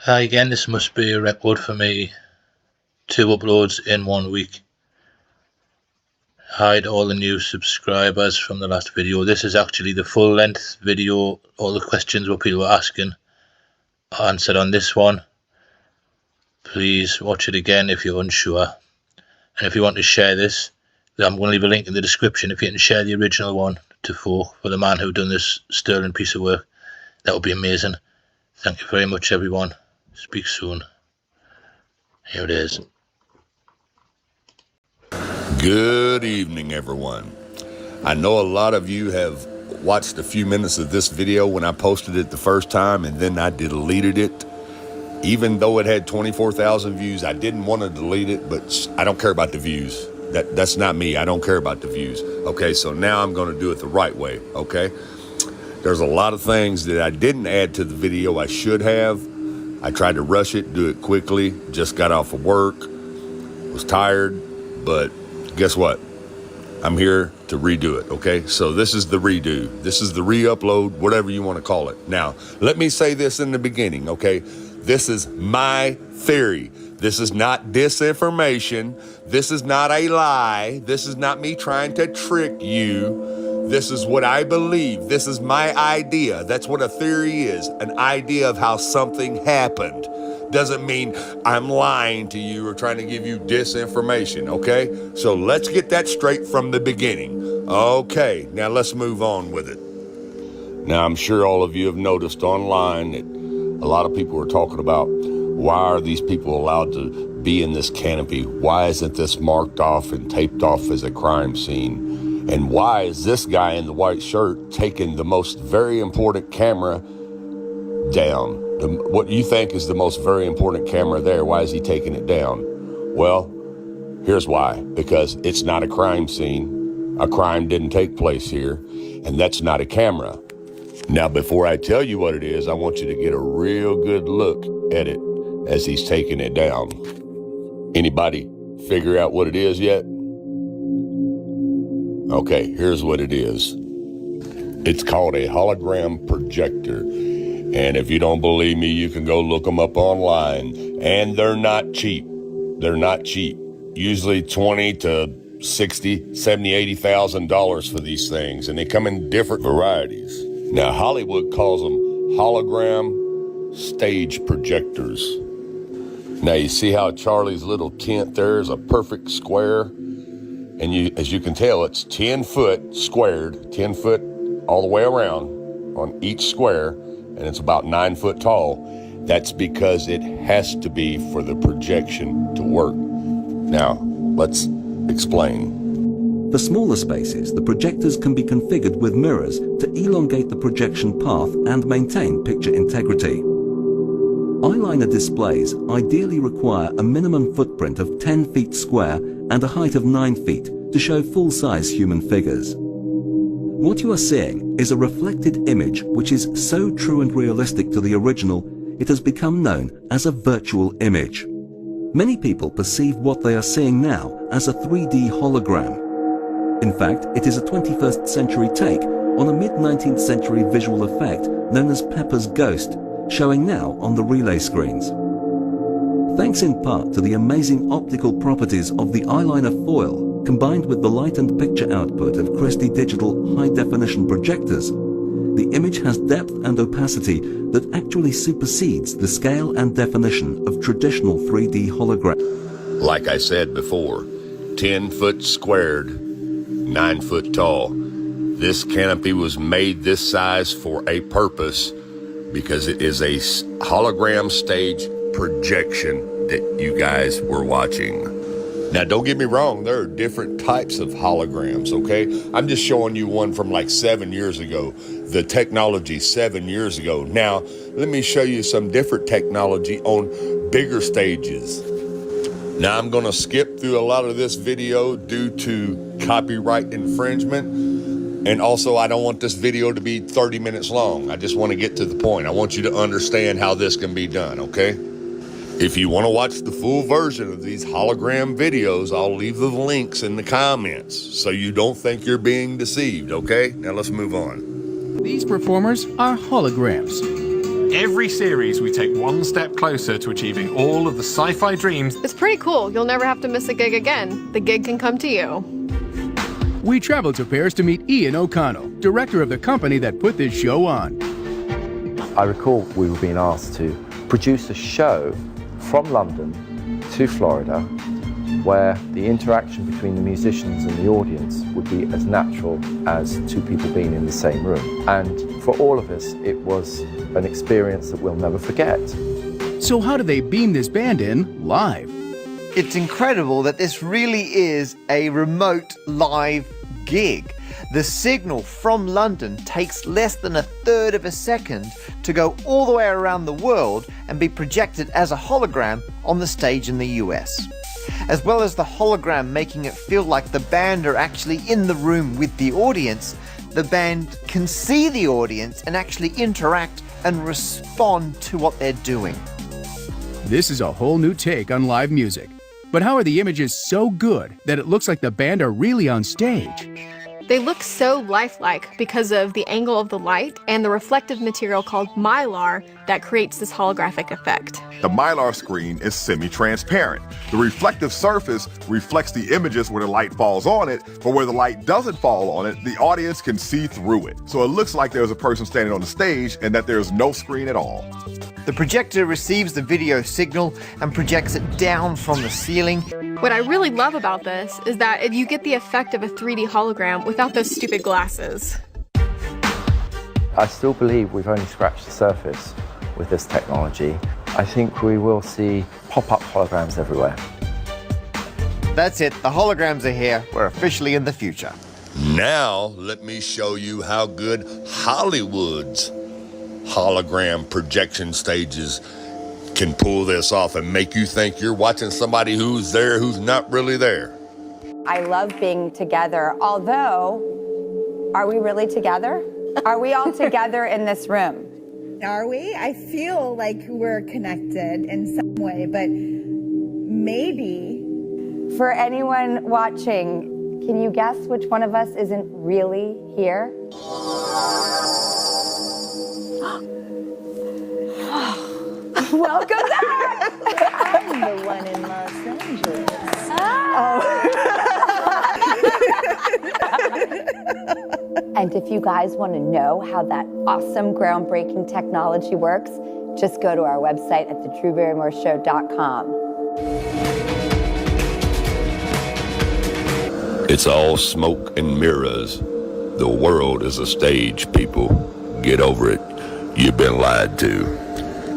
Hi again, this must be a record for me. 2 uploads in 1 week. Hi to all the new subscribers from the last video. This is actually the full length video. All the questions what people were asking are answered on this one. Please watch it again if you're unsure. And if you want to share this, I'm going to leave a link in the description. If you can share the original one to folk for the man who done this sterling piece of work, that would be amazing. Thank you very much, everyone. Speak soon. Here it is. Good evening, everyone. I know a lot of you have watched a few minutes of this video when I posted it the first time, and then I deleted it. Even though it had 24,000 views, I didn't want to delete it, but I don't care about the views. That's not me. I don't care about the views. Okay, so now I'm going to do it the right way, okay? There's a lot of things that I didn't add to the video I should have. I tried to rush it, do it quickly, just got off of work, was tired, but guess what? I'm here to redo it, okay? So this is the redo. This is the re-upload, whatever you want to call it. Now, let me say this in the beginning, okay? This is my theory. This is not disinformation. This is not a lie. This is not me trying to trick you. This is what I believe. This is my idea. That's what a theory is, an idea of how something happened. Doesn't mean I'm lying to you or trying to give you disinformation, okay? So let's get that straight from the beginning. Okay, now let's move on with it. Now, I'm sure all of you have noticed online that a lot of people are talking about, why are these people allowed to be in this canopy? Why isn't this marked off and taped off as a crime scene? And why is this guy in the white shirt taking the most very important camera down? What you think is the most very important camera there, why is he taking it down? Well, here's why. Because it's not a crime scene. A crime didn't take place here, and that's not a camera. Now, before I tell you what it is, I want you to get a real good look at it as he's taking it down. Anybody figure out what it is yet? Okay, here's what it is. It's called a hologram projector. And if you don't believe me, you can go look them up online. And they're not cheap. They're not cheap. Usually $20 to $60, $70, $80,000 for these things. And they come in different varieties. Now, Hollywood calls them hologram stage projectors. Now, you see how Charlie's little tent there is a perfect square? And as you can tell, it's 10 foot squared, 10 foot all the way around on each square, and it's about 9 foot tall. That's because it has to be for the projection to work. Now, let's explain. For smaller spaces, the projectors can be configured with mirrors to elongate the projection path and maintain picture integrity. Eyeliner displays ideally require a minimum footprint of 10 feet square and a height of 9 feet to show full-size human figures. What you are seeing is a reflected image which is so true and realistic to the original, it has become known as a virtual image. Many people perceive what they are seeing now as a 3D hologram. In fact, it is a 21st century take on a mid-19th century visual effect known as Pepper's Ghost, showing now on the relay screens. Thanks in part to the amazing optical properties of the eyeliner foil, combined with the light and picture output of Christie Digital high-definition projectors, the image has depth and opacity that actually supersedes the scale and definition of traditional 3D hologram. Like I said before, 10 foot squared, 9 foot tall. This canopy was made this size for a purpose because it is a hologram stage projection that you guys were watching. Now, don't get me wrong, there are different types of holograms, okay? I'm just showing you one from like 7 years ago, the technology 7 years ago. Now, let me show you some different technology on bigger stages. Now, I'm gonna skip through a lot of this video due to copyright infringement. And also, I don't want this video to be 30 minutes long. I just want to get to the point. I want you to understand how this can be done, okay? If you want to watch the full version of these hologram videos, I'll leave the links in the comments so you don't think you're being deceived, okay? Now let's move on. These performers are holograms. every series, we take one step closer to achieving all of the sci-fi dreams. It's pretty cool. You'll never have to miss a gig again. The gig can come to you. We traveled to Paris to meet Ian O'Connell, director of the company that put this show on. I recall we were being asked to produce a show from London to Florida where the interaction between the musicians and the audience would be as natural as two people being in the same room. And for all of us, it was an experience that we'll never forget. So how do they beam this band in live? It's incredible that this really is a remote live gig. The signal from London takes less than 1/3 of a second to go all the way around the world and be projected as a hologram on the stage in the US. As well as the hologram making it feel like the band are actually in the room with the audience, the band can see the audience and actually interact and respond to what they're doing. This is a whole new take on live music. But how are the images so good that it looks like the band are really on stage? They look so lifelike because of the angle of the light and the reflective material called mylar that creates this holographic effect. The mylar screen is semi-transparent. The reflective surface reflects the images where the light falls on it, but where the light doesn't fall on it, the audience can see through it. So it looks like there's a person standing on the stage and that there's no screen at all. The projector receives the video signal and projects it down from the ceiling. What I really love about this is that you get the effect of a 3D hologram without those stupid glasses. I still believe we've only scratched the surface with this technology. I think we will see pop-up holograms everywhere. That's it, the holograms are here. We're officially in the future. Now, let me show you how good Hollywood's hologram projection stages can pull this off and make you think you're watching somebody who's there who's not really there. I love being together, although, are we really together? Are we all together in this room? Are we? I feel like we're connected in some way, but maybe. For anyone watching, can you guess which one of us isn't really here? Welcome back! I'm the one in Los Angeles. And if you guys want to know how that awesome, groundbreaking technology works, just go to our website at thedrewbarrymoreshow.com. It's all smoke and mirrors. The world is a stage, people. Get over it. You've been lied to.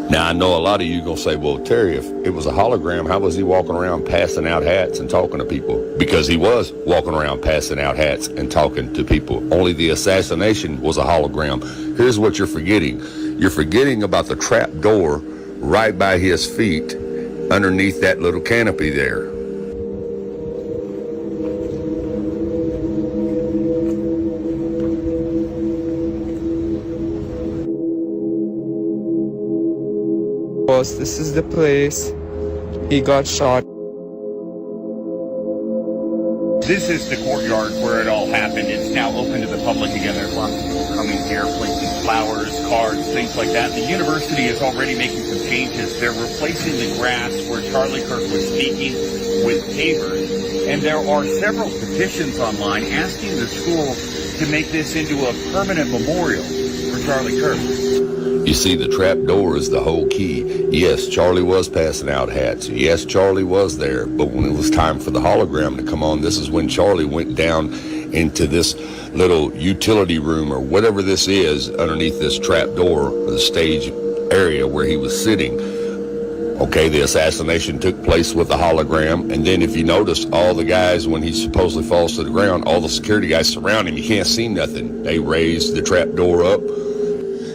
Now, I know a lot of you gonna say, well, Terry, if it was a hologram, how was he walking around passing out hats and talking to people? Because he was walking around passing out hats and talking to people. Only the assassination was a hologram. Here's what you're forgetting. You're forgetting about the trap door right by his feet underneath that little canopy there. This is the place he got shot. This is the courtyard where it all happened. It's now open to the public again. There's lots of people coming here, placing flowers, cards, things like that. The university is already making some changes. They're replacing the grass where Charlie Kirk was speaking with pavers. And there are several petitions online asking the school to make this into a permanent memorial for Charlie Kirk. You see, the trap door is the whole key. Yes, Charlie was passing out hats. Yes, Charlie was there. But when it was time for the hologram to come on, this is when Charlie went down into this little utility room or whatever this is underneath this trap door, the stage area where he was sitting. Okay, the assassination took place with the hologram. And then if you notice, all the guys, when he supposedly falls to the ground, all the security guys surround him. You can't see nothing. They raise the trap door up.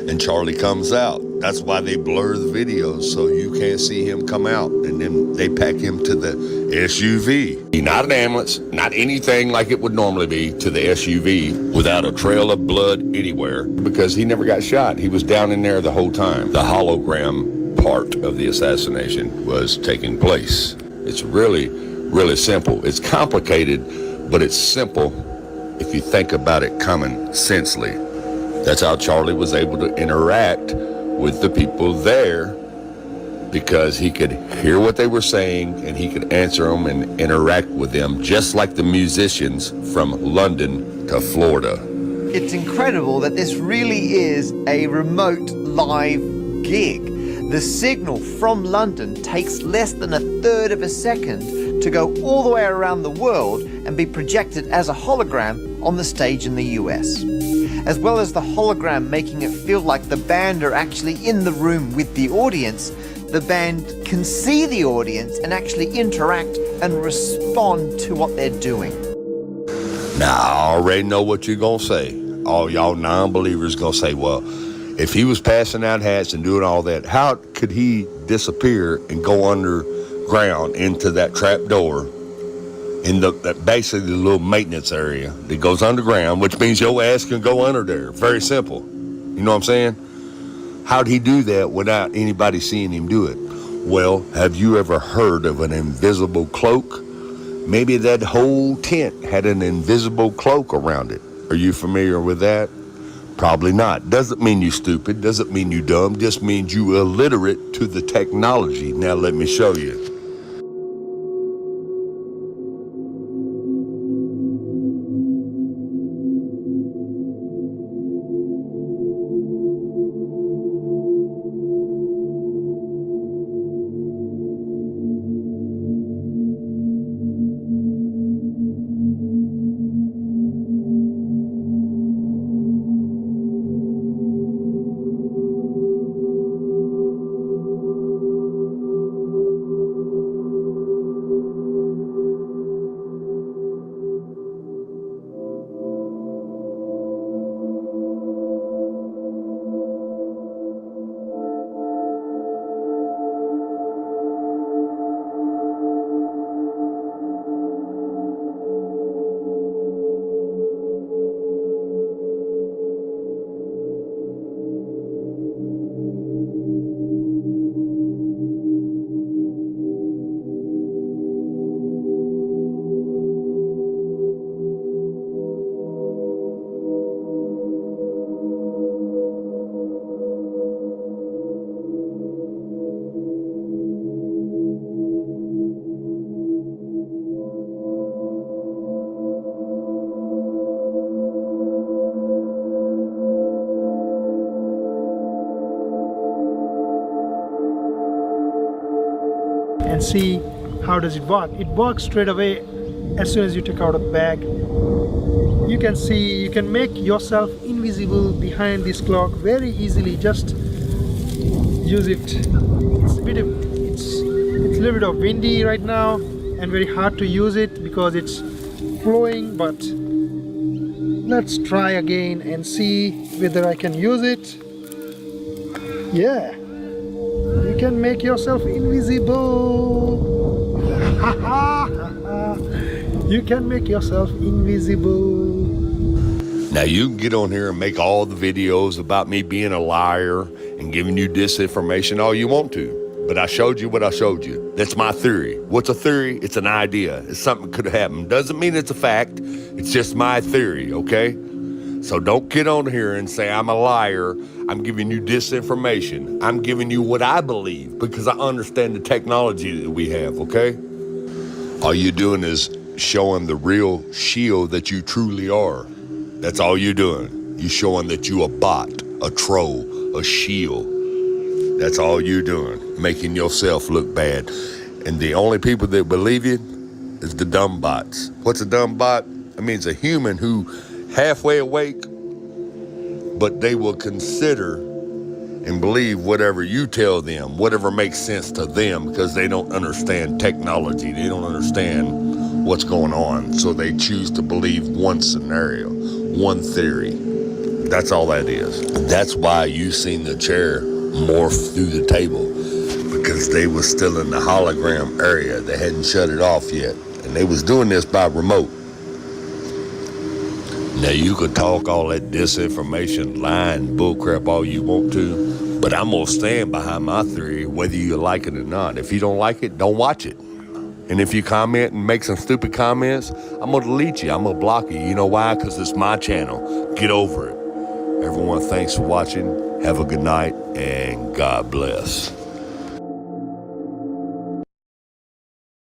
And Charlie comes out. That's why they blur the videos so you can't see him come out. And then they pack him to the SUV. Not an ambulance, not anything like it would normally be, to the SUV without a trail of blood anywhere because he never got shot. He was down in there the whole time. The hologram part of the assassination was taking place. It's really, really simple. It's complicated, but it's simple if you think about it common sensely. That's how Charlie was able to interact with the people there because he could hear what they were saying and he could answer them and interact with them, just like the musicians from London to Florida. It's incredible that this really is a remote live gig. The signal from London takes less than 1/3 of a second to go all the way around the world and be projected as a hologram on the stage in the US. As well as the hologram making it feel like the band are actually in the room with the audience, the band can see the audience and actually interact and respond to what they're doing. Now, I already know what you're going to say. All y'all non-believers going to say, well, if he was passing out hats and doing all that, how could he disappear and go underground into that trap door in basically the little maintenance area that goes underground, which means your ass can go under there. Very simple. You know what I'm saying? How'd he do that without anybody seeing him do it? Well, have you ever heard of an invisible cloak? Maybe that whole tent had an invisible cloak around it. Are you familiar with that? Probably not. Doesn't mean you stupid, doesn't mean you dumb, just means you illiterate to the technology. Now let me show you. And see how does it work. It works straight away as soon as you take out a bag. You can see, you can make yourself invisible behind this clock very easily. Just use it. It's a little bit of windy right now and very hard to use it because it's flowing, but let's try again and see whether I can use it. Yeah. You can make yourself invisible. You can make yourself invisible. Now you can get on here and make all the videos about me being a liar and giving you disinformation all you want to. But I showed you what I showed you. That's my theory. What's a theory? It's an idea. It's something that could happen. Doesn't mean it's a fact. It's just my theory, okay? So don't get on here and say I'm a liar. I'm giving you disinformation. I'm giving you what I believe because I understand the technology that we have, okay? All you're doing is showing the real shield that you truly are. That's all you're doing. You're showing that you a bot, a troll, a shield. That's all you're doing, making yourself look bad. And the only people that believe you is the dumb bots. What's a dumb bot? It means a human who halfway awake, but they will consider and believe whatever you tell them, whatever makes sense to them, because they don't understand technology. They don't understand what's going on. So they choose to believe one scenario, one theory. That's all that is. That's why you seen the chair morph through the table, because they was still in the hologram area. They hadn't shut it off yet. And they was doing this by remote. Now you could talk all that disinformation, lying, bullcrap all you want to, but I'm gonna stand behind my theory whether you like it or not. If you don't like it, don't watch it. And if you comment and make some stupid comments, I'm gonna delete you, I'm gonna block you. You know why? Because it's my channel. Get over it. Everyone, thanks for watching. Have a good night and God bless.